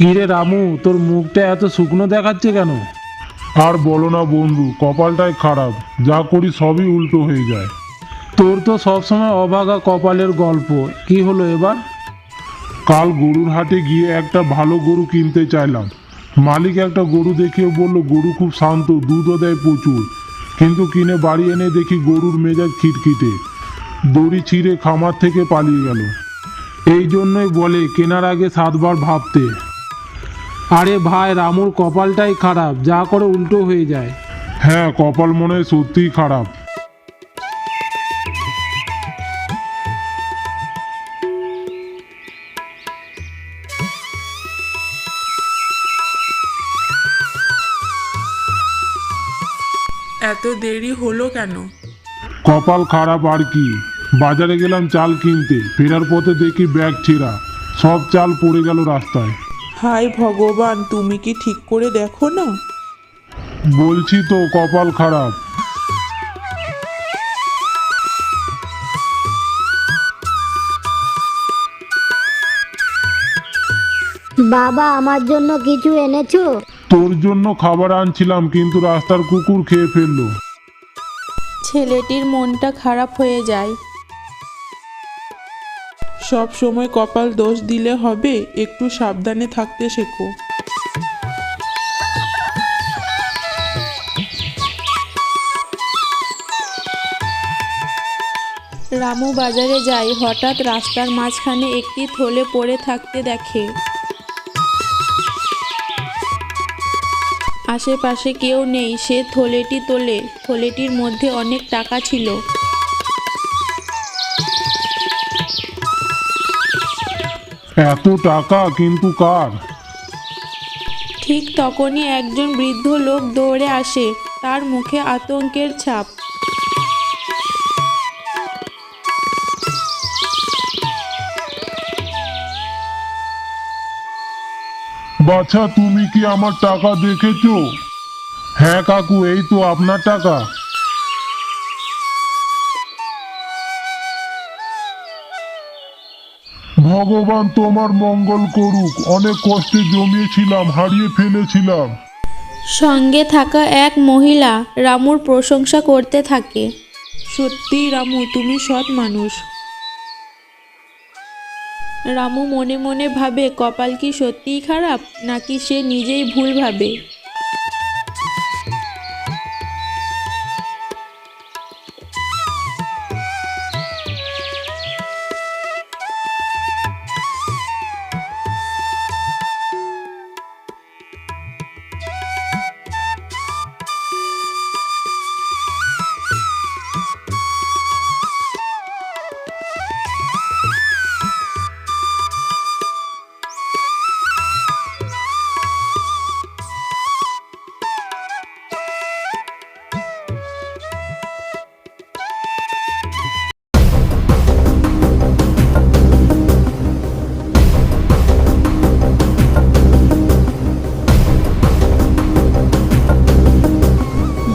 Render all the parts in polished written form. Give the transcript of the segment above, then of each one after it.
কিরে রামু, তোর মুখটা এত শুকনো দেখাচ্ছে কেন? আর বলো না বন্ধু, কপালটাই খারাপ, যা করি সবই উল্টো হয়ে যায়। তোর তো সবসময় অভাগা কপালের গল্প, কি হলো এবার? কাল গরুর হাটে গিয়ে একটা ভালো গরু কিনতে চাইলাম। মালিক একটা গরু দেখিয়ে বলল গরু খুব শান্ত, দুধও দেয় প্রচুর। কিন্তু কিনে বাড়ি এনে দেখি গরুর মেজাজ খিটখিটে, দড়ি ছিঁড়ে খামার থেকে পালিয়ে গেল। এই জন্যই বলে কেনার আগে 7বার ভাবতে। আরে ভাই, রামুর কপালটাই খারাপ, যা করে উল্টো হয়ে যায়। হ্যাঁ, কপাল মনে হয় সত্যিই খারাপ। এত দেরি হলো কেন? কপাল খারাপ আর কি। বাজারে গেলাম চাল কিনতে, ফেরার পথে দেখি ব্যাগ ছেঁড়া, সব চাল পড়ে গেল রাস্তায়। হায় ভগবান, তুমি কি ঠিক করে দেখো না? বলছি তো কপাল খারাপ। বাবা, আমার জন্য কিছু এনেছো? তোর জন্য খাবার আনছিলাম, কিন্তু রাস্তার কুকুর খেয়ে ফেললো। ছেলেটির মনটা খারাপ হয়ে যায়। সব সময় কপাল দোষ দিলে হবে, একটু সাবধানে থাকতে শেখো। রামু বাজারে যায়, হঠাৎ রাস্তার মাঝখানে একটি থলে পড়ে থাকতে দেখে। আশেপাশে কেউ নেই, সে থলেটি তোলে। থলেটির মধ্যে অনেক টাকা ছিল। এত টাকা কিন্তু কার? ঠিক তখনই একজন বৃদ্ধ লোক দৌড়ে আসে, তার মুখে আতঙ্কের ছাপ। বাছা, তুমি কি আমার টাকা দেখেছো? হ্যাঁ কাকু, এই তো আপনার টাকা। ভগবান তোমার মঙ্গল করুক, অনেক কষ্টে জমিয়েছিলাম, হারিয়ে ফেলেছিলাম। সঙ্গে থাকা এক মহিলা রামুর প্রশংসা করতে থাকে। সত্যিই রামু, তুমি সৎ মানুষ। রামু মনে মনে ভাবে, কপাল কি সত্যিই খারাপ, নাকি সে নিজেই ভুল ভাবে।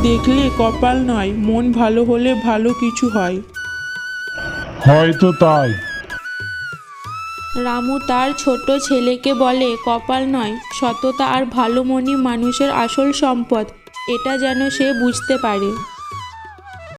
দেখলে, কপাল নয়, মন ভালো হলে ভালো কিছু হয়। হয়তো তাই। রামু তার ছোট ছেলেকে বলে, কপাল নয়, সততা আর ভালো মনি মানুষের আসল সম্পদ, এটা যেন সে বুঝতে পারে।